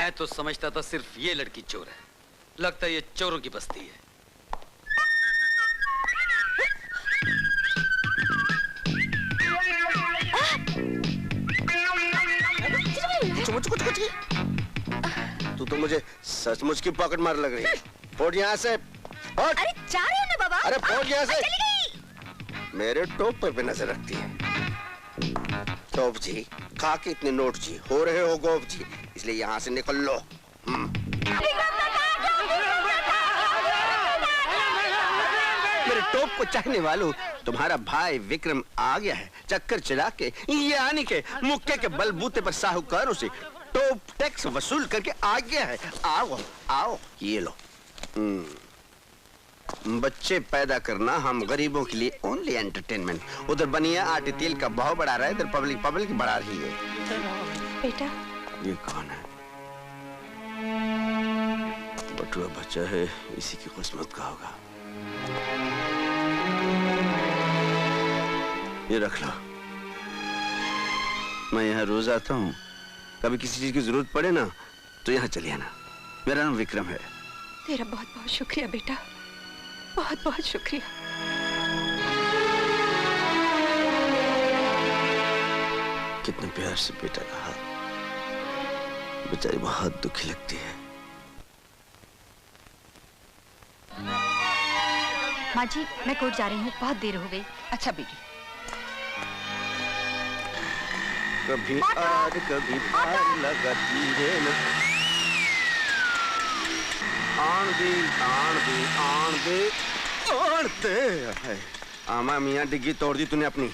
मैं तो समझता था सिर्फ ये लड़की चोर है, लगता है ये चोरों की बस्ती है। तू तो मुझे सचमुच की पॉकेट मार लग रही है। फोड़ यहाँ से। अरे जा रहे हो ना बाबा। अरे फोड़ यहाँ से। चली गई। मेरे टोप पर भी नजर रखती है। टोप जी, खा के इतने नोट जी, हो रहे हो गोप जी, इसलिए यहाँ से निकल लो। मेरे टोप को चाहने वालों, तुम्हारा भाई विक्रम आ गया है। चक्कर चला के यानी के मुक्के के बलबूते पर साहूकारों से टोप टैक्स वसूल करके आ गया है। आओ आओ, ये लो। बच्चे पैदा करना हम गरीबों के लिए ओनली एंटरटेनमेंट। उधर बनिया आटे तेल का भाव बढ़ा रहा है, इधर पब्लिक बढ़ा रही है। बेटा, ये कौन है? बटुआ बच्चा है, इसी की किस्मत का होगा। ये रख लो। मैं यहाँ रोज आता हूँ, कभी किसी चीज की जरूरत पड़े ना तो यहाँ चले आना। मेरा नाम विक्रम है। तेरा बहुत बहुत शुक्रिया बेटा, बहुत बहुत शुक्रिया। कितने प्यार से बेटा कहा, बेचारी बहुत दुखी लगती है। माँ जी, मैं कोर्ट जा रही हूँ, बहुत देर हो गई। अच्छा बेटी। कभी आड़ कभी पार लगाती है ना। आमा मियाँ डिग्गी तोड़ दी तूने अपनी।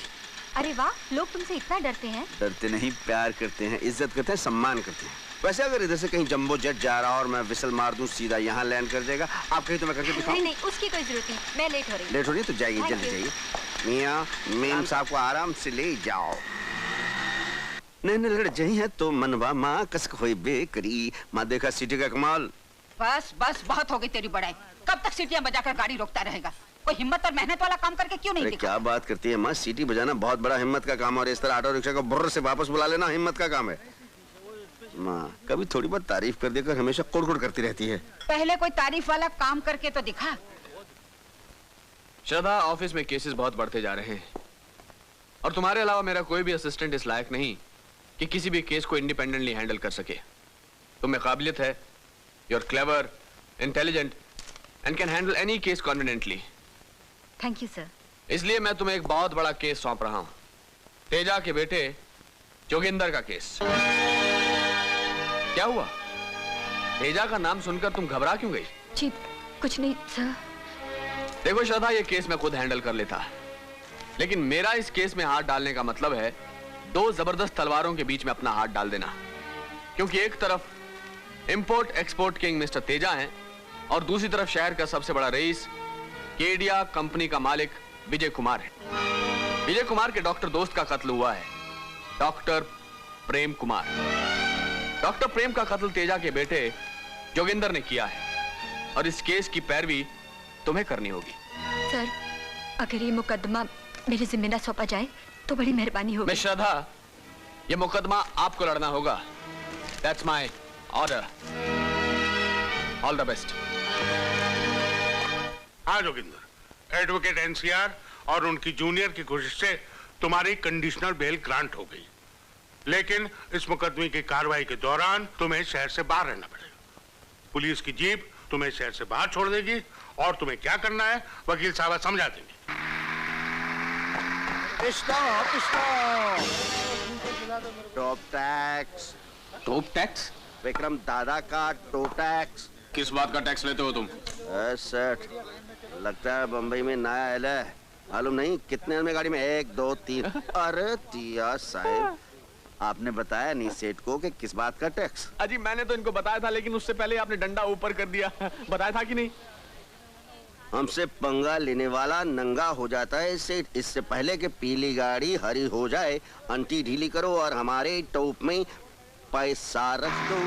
अरे वाह, लोग तुमसे इतना डरते हैं। डरते नहीं, प्यार करते हैं, इज्जत करते हैं, सम्मान करते हैं। वैसे अगर इधर से कहीं जंबो जेट जा रहा और मैं विसल मार दूं, सीधा यहाँ लैंड कर जाएगा। आप कहीं तो मैं करके दिखाऊं? नहीं, उसकी कोई जरूरत नहीं, मैं लेट हो रही हूँ। लेट हो रही है तो जाइए, जल्दी जाइए। मियाँ मेम साहब को आराम से ले जाओ। नहीं लड़ जाई है तो मनवा माँ कसक होई बेकरी। माँ देखा सिटी का कमाल। बस बस, बहुत हो गई तेरी बड़ाई। कब तक सीटियां बजाकर गाड़ी रोकता रहेगा? कोई हिम्मत और मेहनत वाला काम करके क्यों नहीं दिखा? क्या बात करती है माँ, सीटी बजाना बहुत बड़ा हिम्मत का काम, और इस तरह ऑटो रिक्शा को बुर्र से वापस बुला लेना हिम्मत का काम है। माँ कभी थोड़ी बहुत तारीफ कर देकर हमेशा कुड़कुड़ करती रहती है। पहले कोई तारीफ वाला काम करके तो दिखा। श्रद्धा, ऑफिस में केसेस बहुत बढ़ते जा रहे हैं और तुम्हारे अलावा मेरा कोई भी असिस्टेंट इस लायक नहीं कि किसी भी केस को इंडिपेंडेंटली हैंडल कर सके। तुम में काबिलियत है, you are clever, intelligent and can handle any case confidently. Thank you sir. इसलिए मैं तुम्हें एक बहुत बड़ा केस सौंप रहा हूं, तेजा के बेटे जोगिंदर का केस। क्या हुआ? तेजा का नाम सुनकर तुम घबरा क्यों गई? जी कुछ नहीं सर। देखो श्रद्धा, ये केस मैं खुद हैंडल कर लेता, लेकिन मेरा इस केस में हाथ डालने का मतलब है दो जबरदस्त तलवारों के बीच में अपना हाथ डाल देना। क्योंकि एक तरफ import export king mister Teja हैं और दूसरी तरफ शहर का सबसे बड़ा रईस केडिया कंपनी का मालिक विजय कुमार है। विजय कुमार के डॉक्टर दोस्त का कत्ल हुआ है, डॉक्टर प्रेम कुमार। डॉक्टर प्रेम का कत्ल तेजा के बेटे जोगिंदर ने किया है और इस केस की पैरवी तुम्हें करनी होगी। सर, अगर ये मुकदमा मेरे जिम्मे न सौंपा जाए तो बड़ी मेहरबानी होगी। मिस श्रद्धा, ये मुकदमा आपको लड़ना होगा। That's my order. All the best. हाँ जोगिंदर, एडवोकेट एनसीआर और उनकी जूनियर की कोशिश से तुम्हारी कंडीशनल बेल ग्रांट हो गई, लेकिन इस मुकदमे की कार्रवाई के दौरान तुम्हें शहर से बाहर रहना पड़ेगा। पुलिस की जीप तुम्हें शहर से बाहर छोड़ देगी और तुम्हें क्या करना है वकील साहब समझा देंगे। Top tax. Top tax? Vikram दादा का टॉप टैक्स। किस बात का टैक्स लेते हो तुम? सेठ, लगता है बंबई में नया आया है, मालूम नहीं कितने में गाड़ी में 1 2 3। अरे दिया साहब, आपने बताया नहीं सेठ को कि किस बात का टैक्स? अजी मैंने तो इनको बताया था, लेकिन उससे पहले आपने डंडा ऊपर कर दिया। बताया था कि नहीं? हमसे पंगा लेने वाला नंगा हो जाता है सेठ, इससे पहले कि पीली गाड़ी हरी हो जाए अंटी ढीली करो और हमारे टोप में पैसा रख दो।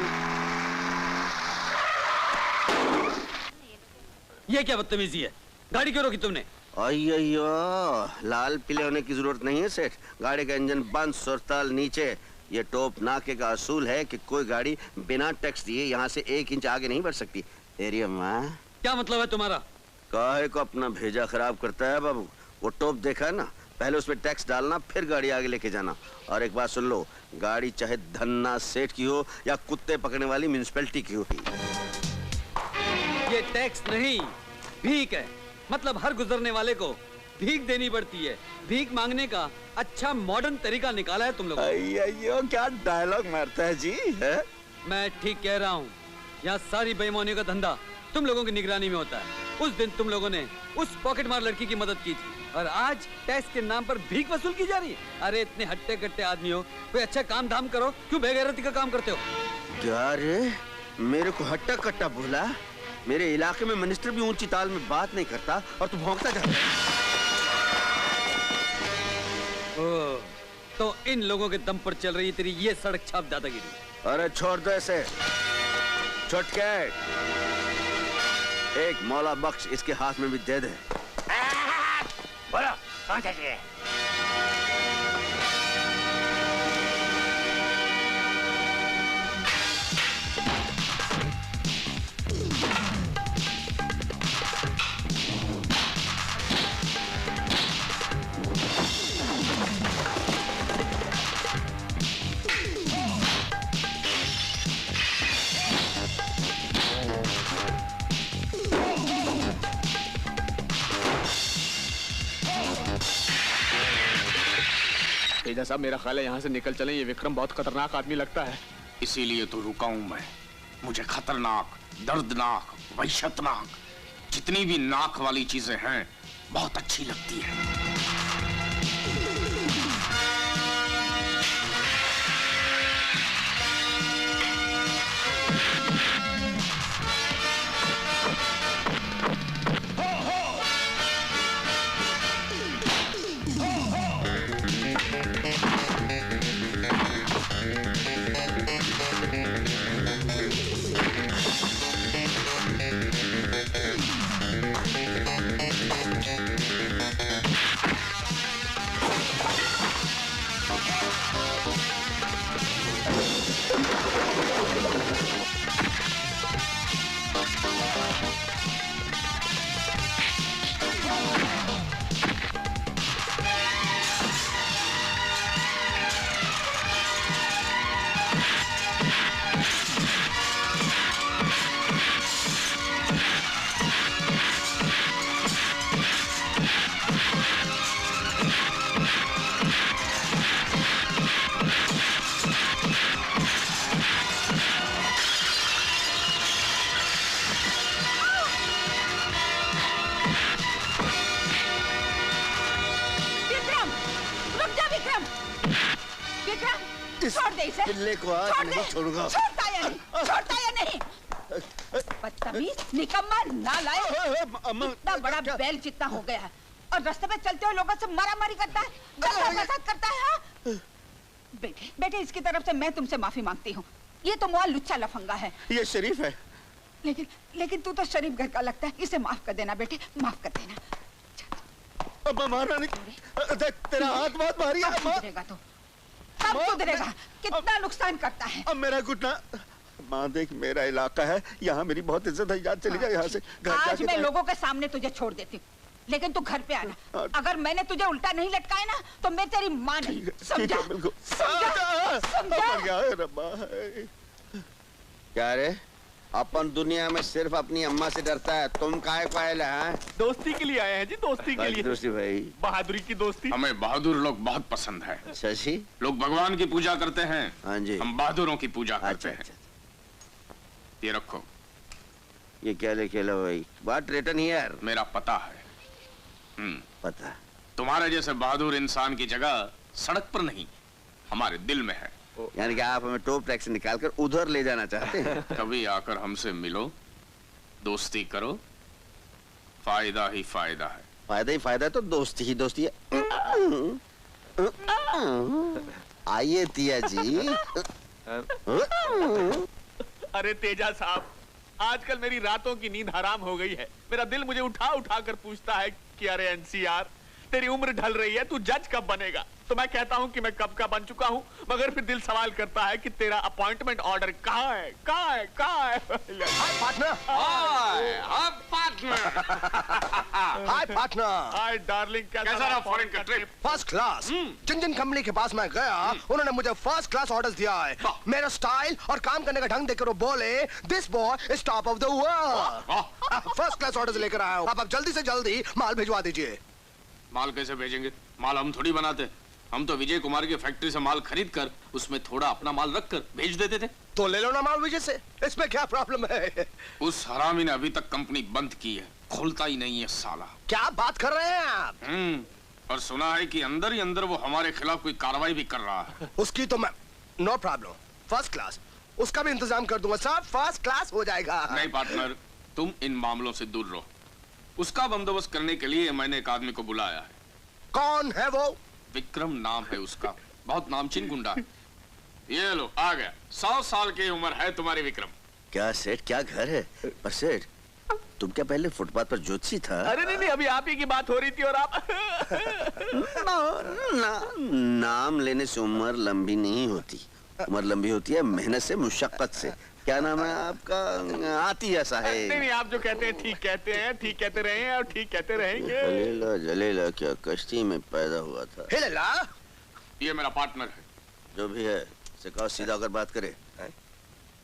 ये क्या बदतमीजी है? गाड़ी क्यों रोकी तुमने? अय्यो, लाल पीले होने की जरूरत नहीं है सेठ। गाड़ी का इंजन बंद, सुरताल नीचे, ये टोप नाके का असूल है कि कोई गाड़ी बिना टैक्स दिए यहाँ से 1 इंच आगे नहीं बढ़ सकती। तेरी अम्मा क्या मतलब है तुम्हारा? काहे को अपना भेजा खराब करता है बाबू? वो टोप देखा है ना, पहले उसमें टैक्स डालना फिर गाड़ी आगे लेके जाना। और एक बात सुन लो, गाड़ी चाहे धन्ना सेठ की हो या कुत्ते पकड़ने वाली म्युनिसिपैलिटी की हो। ये टैक्स नहीं, भीख है। मतलब हर गुजरने वाले को भीख देनी पड़ती है। भीख मांगने का अच्छा मॉडर्न तरीका निकाला है तुम लोगों ने। अयो क्या डायलॉग मारता है जी है? मैं ठीक कह रहा हूँ। यहाँ सारी बेईमानी का धंधा तुम लोगों की निगरानी में होता है। उस दिन तुम लोगों ने उस पॉकेट मार लड़की की मदद की थी और आज टैक्स के नाम पर भीख वसूल की जा रही है। अरे इतने हट्टे कट्टे आदमी हो, कोई अच्छा काम धाम करो, क्यों बेगैरती का काम करते हो? क्या रे, मेरे को हट्टा कट्टा बोला? मेरे इलाके में मिनिस्टर भी ऊंची ताल में बात नहीं करता और तू भौंकता जा रहा है। तो इन लोगों के दम पर चल रही है तेरी ये सड़क छाप दादागिरी। अरे छोड़ दो ऐसे, छुटके एक मौला बख्श इसके हाथ में भी दे दे। बोलो कौन चाहिए? तेजा साहब, मेरा ख्याल है यहाँ से निकल चलें। ये विक्रम बहुत खतरनाक आदमी लगता है। इसीलिए तो रुका हूं मैं। मुझे खतरनाक, दर्दनाक, वहशतनाक, जितनी भी नाक वाली चीजें हैं बहुत अच्छी लगती है। छोड़ दे इसे। पिल्ले को आज नहीं छोड़ूंगा। छोड़ता या नहीं? बदतमीज, निकम्मा, नालायक, इतना बड़ा बैल जितना हो गया है और रास्ते में चलते हुए लोगों से मारामारी करता है, करता है। हाँ? बेटे इसकी तरफ से मैं तुमसे माफी मांगती हूँ। ये तो मुआ लुच्चा लफंगा है। ये शरीफ है। लेकिन तू तो शरीफ घर का लगता है। इसे माफ कर देना बेटे, माफ कर देना। अब मारा नहीं, तेरा हाथ बहुत भारी है। सुधरेगा तो कब सुधरेगा? कितना नुकसान करता है। अब मेरा घुटना। माँ देख, मेरा इलाका है, यहाँ मेरी बहुत इज्जत है। याद चली जाए यहाँ से। आज मैं लोगों के सामने तुझे छोड़ देती हूँ, लेकिन तू घर पे आना। अगर मैंने तुझे उल्टा नहीं लटकाया ना तो मैं तेरी माँ नहीं। समझा? क्या रे, अपन दुनिया में सिर्फ अपनी अम्मा से डरता है, तुम काहे को आए हैं? दोस्ती के लिए आए हैं जी, दोस्ती के लिए। दोस्ती भाई, बहादुरी की दोस्ती। हमें बहादुर लोग बहुत पसंद है। शशि, लोग भगवान की पूजा करते हैं। हाँ जी, हम बहादुरों की पूजा करते हैं। अच्छा। ये रखो। ये क्या लेके लो भाई? बात रिटर्न हियर। मेरा पता है। पता। तुम्हारे जैसे बहादुर इंसान की जगह सड़क पर नहीं, हमारे दिल में है। यानी कि आप हमें टोप टैक्स निकाल कर उधर ले जाना चाहते हैं? कभी आकर हमसे मिलो, दोस्ती करो, फायदा ही फायदा है। फायदा ही फायदा है तो दोस्ती ही दोस्ती है। आइए तिया जी। अरे तेजा साहब, आजकल मेरी रातों की नींद हराम हो गई है। मेरा दिल मुझे उठा उठा कर पूछता है कि अरे एनसीआर, तेरी उम्र ढल रही है, तू जज कब बनेगा? तो मैं कहता हूँ कि मैं कब का बन चुका हूँ, मगर फिर दिल सवाल करता है कि तेरा अपॉइंटमेंट ऑर्डर कहाँ है, कहाँ है, कहाँ है? Hi partner. Hi partner. Hi partner. Hi darling, कैसा रहा फॉरेन का ट्रिप? First class. जिन जिन कंपनी के पास मैं गया उन्होंने मुझे फर्स्ट क्लास ऑर्डर्स दिया है। मेरा स्टाइल और काम करने का ढंग देखकर वो बोले this boy is top of the world. First class orders लेकर आया हूँ। आप जल्दी से जल्दी माल भिजवा दीजिए। माल कैसे भेजेंगे? माल हम थोड़ी बनाते, हम तो विजय कुमार की फैक्ट्री से माल खरीद कर उसमें थोड़ा अपना माल रख कर भेज देते थे। तो ले लो ना माल विजय से, इसमें क्या प्रॉब्लम है? उस हरामी ने अभी तक कंपनी बंद की है, खोलता ही नहीं है साला। क्या बात कर रहे हैं आप? और सुना है कि अंदर ही अंदर वो हमारे खिलाफ कोई कार्रवाई भी कर रहा है। उसकी तो मैं नो प्रॉब्लम, फर्स्ट क्लास उसका भी इंतजाम कर दूंगा। सब फर्स्ट क्लास हो जाएगा। नहीं पार्टनर, तुम इन मामलों से दूर रहो। उसका बंदोबस्त करने के लिए मैंने एक आदमी को बुलाया है। कौन है वो? विक्रम नाम है उसका, बहुत नामचीन गुंडा है। ये लो आ गया, 100 साल की उम्र है तुम्हारी विक्रम। क्या सेठ, क्या घर है? पर सेठ, तुम क्या पहले फुटपाथ पर ज्योतिषी था? अरे नहीं, अभी आप ही की बात हो रही थी और आप नाम लेने से उम्र लंबी नहीं होती। उम्र लंबी होती है मेहनत से, मुशक्कत से। क्या नाम है आपका? आती ऐसा है। नहीं, आप जो कहते हैं ठीक कहते हैं, ठीक कहते रहे हैं और ठीक कहते रहेंगे। जलेला जलेला क्या कश्ती में पैदा हुआ था? हिलेला? ये मेरा पार्टनर है। जो भी है सिखाओ, सीधा होकर बात करे।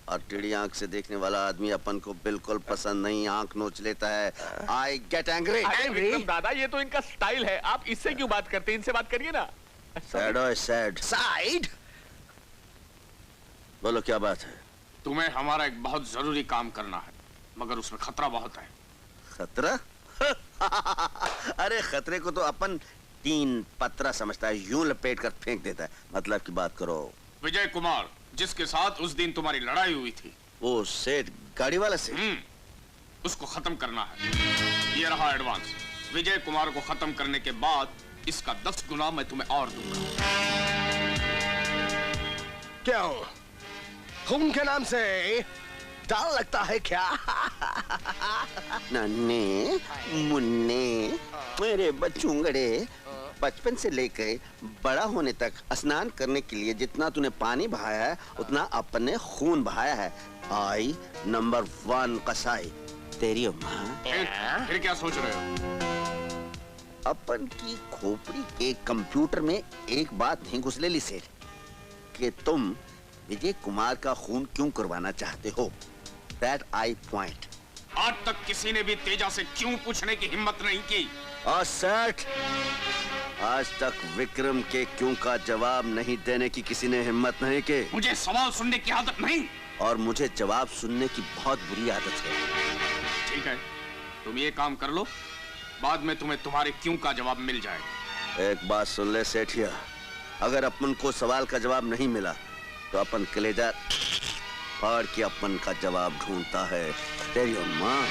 और टेढ़ी आंख से देखने वाला आदमी अपन को बिल्कुल पसंद नहीं, आंख नोच लेता है। I get angry. विक्रम दादा, ये तो इनका स्टाइल है, आप इससे क्यों बात करते हैं? इनसे बात करिए ना। सैड और सैड साइड। बोलो क्या बात है? तुम्हें हमारा एक बहुत जरूरी काम करना है, मगर उसमें खतरा बहुत है। खतरा? अरे खतरे को तो अपन 3 पत्रा समझता है, यूं लपेट कर फेंक देता है। मतलब की बात करो। विजय कुमार, जिसके साथ उस दिन तुम्हारी लड़ाई हुई थी, वो सेठ गाड़ी वाला से? उसको खत्म करना है। ये रहा एडवांस। विजय कुमार को खत्म करने के बाद इसका 10 गुना मैं तुम्हें और दूंगा। क्यों? खून के नाम से डर लगता है क्या? नन्हे मुन्ने मेरे बच्चुंगड़े, बचपन से लेकर बड़ा होने तक स्नान करने के लिए जितना तूने पानी बहाया है उतना अपने खून बहाया है। आई नंबर 1 कसाई तेरी माँ। फिर क्या सोच रहे हो? अपन की खोपड़ी के कंप्यूटर में एक बात नहीं घुसलेली सेठ कि तुम विजय कुमार का खून क्यों करवाना चाहते हो। That I point. आज तक किसी ने भी तेजा से क्यों पूछने की हिम्मत नहीं की। और सेठ, आज तक विक्रम के क्यों का जवाब नहीं देने की किसी ने हिम्मत नहीं की। मुझे सवाल सुनने की आदत नहीं, और मुझे जवाब सुनने की बहुत बुरी आदत है। ठीक है, तुम ये काम कर लो, बाद में तुम्हें तुम्हारे क्यों का जवाब मिल जाएगा। एक बात सुन ले सेठिया, अगर अपन को सवाल का जवाब नहीं मिला तो अपन कलेजा फाड़ के अपन का जवाब ढूंढता है। तेरी माँ।